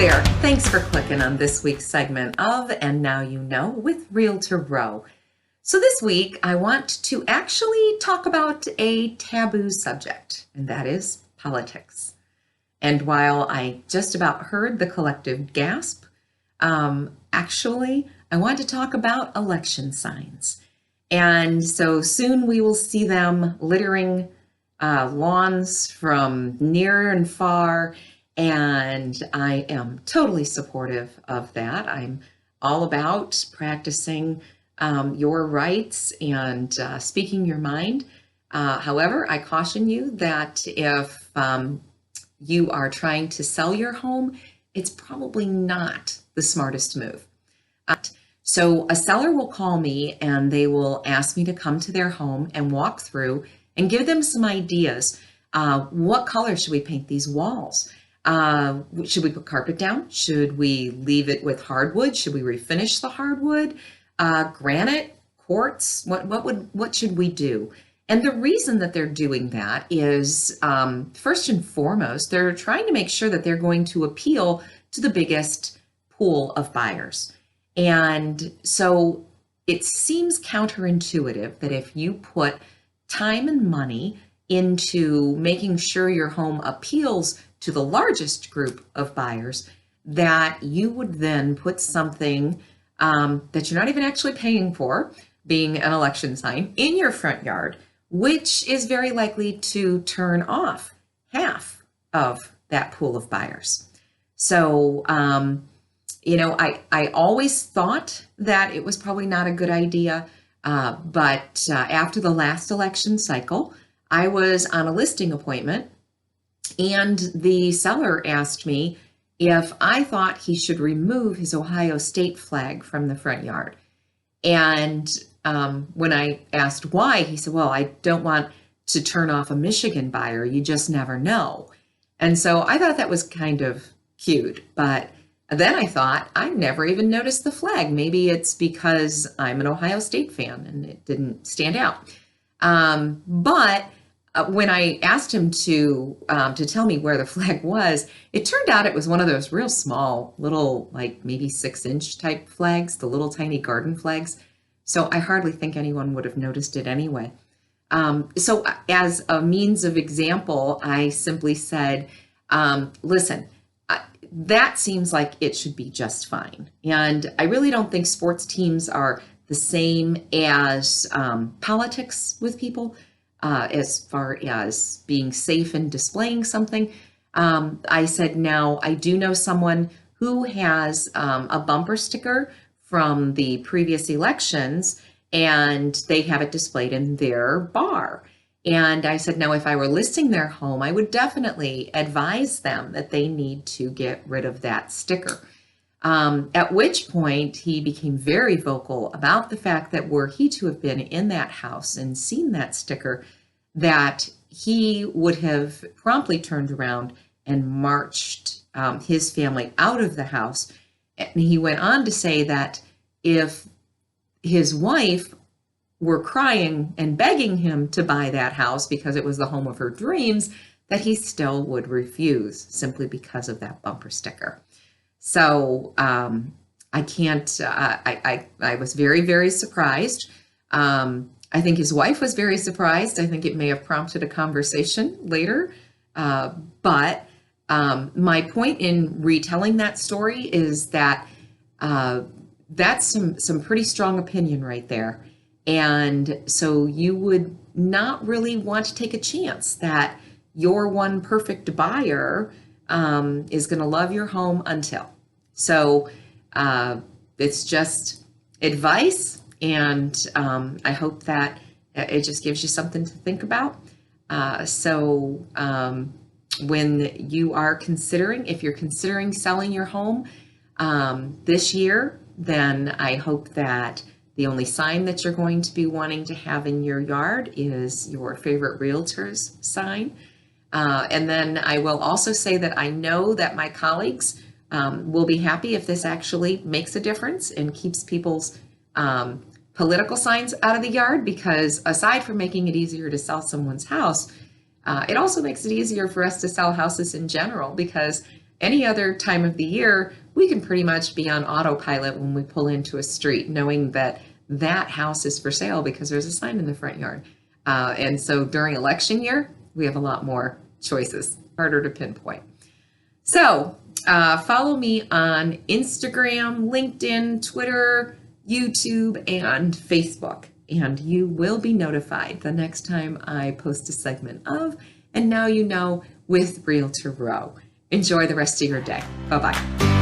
there. Thanks for clicking on this week's segment of And Now You Know with Realtor Row. So this week, I want to actually talk about a taboo subject, and that is politics. And while I just about heard the collective gasp, actually, I want to talk about election signs. And so soon we will see them littering lawns from near and far. And I am totally supportive of that. I'm all about practicing your rights and speaking your mind. However, I caution you that if you are trying to sell your home, it's probably not the smartest move. So a seller will call me and they will ask me to come to their home and walk through and give them some ideas. What color should we paint these walls? Should we put carpet down? Should we leave it with hardwood? Should we refinish the hardwood? Granite, quartz? What should we do? And the reason that they're doing that is, first and foremost, they're trying to make sure that they're going to appeal to the biggest pool of buyers. And so it seems counterintuitive that if you put time and money into making sure your home appeals to the largest group of buyers, that you would then put something that you're not even actually paying for, being an election sign, in your front yard, which is very likely to turn off half of that pool of buyers. So, I always thought that it was probably not a good idea, but after the last election cycle, I was on a listing appointment and the seller asked me if I thought he should remove his Ohio state flag from the front yard. And when I asked why, he said, well, I don't want to turn off a Michigan buyer. You just never know. And so I thought that was kind of cute. But then I thought, I never even noticed the flag. Maybe it's because I'm an Ohio State fan and it didn't stand out. But when I asked him to tell me where the flag was, it turned out it was one of those real small, little, like maybe 6-inch type flags, the little tiny garden flags. So I hardly think anyone would have noticed it anyway. So as a means of example, I simply said, listen, that seems like it should be just fine. And I really don't think sports teams are the same as politics with people. As far as being safe and displaying something. I said, now I do know someone who has a bumper sticker from the previous elections and they have it displayed in their bar. And I said, now if I were listing their home, I would definitely advise them that they need to get rid of that sticker. At which point he became very vocal about the fact that were he to have been in that house and seen that sticker, that he would have promptly turned around and marched his family out of the house. And he went on to say that if his wife were crying and begging him to buy that house because it was the home of her dreams, that he still would refuse simply because of that bumper sticker. So I can't, I was very, very surprised. I think his wife was very surprised. I think it may have prompted a conversation later. But my point in retelling that story is that that's some pretty strong opinion right there. And so you would not really want to take a chance that your one perfect buyer is going to love your home until. So it's just advice, and I hope that it just gives you something to think about. So when you are considering, if you're considering selling your home this year, then I hope that the only sign that you're going to be wanting to have in your yard is your favorite realtor's sign. And then I will also say that I know that my colleagues will be happy if this actually makes a difference and keeps people's political signs out of the yard, because aside from making it easier to sell someone's house, it also makes it easier for us to sell houses in general, because Any other time of the year, we can pretty much be on autopilot when we pull into a street, knowing that that house is for sale because there's a sign in the front yard. And so during election year, we have a lot more choices, harder to pinpoint. So follow me on Instagram, LinkedIn, Twitter, YouTube, and Facebook, and you will be notified the next time I post a segment of And Now You Know with Realtor Row. Enjoy the rest of your day. Bye-bye.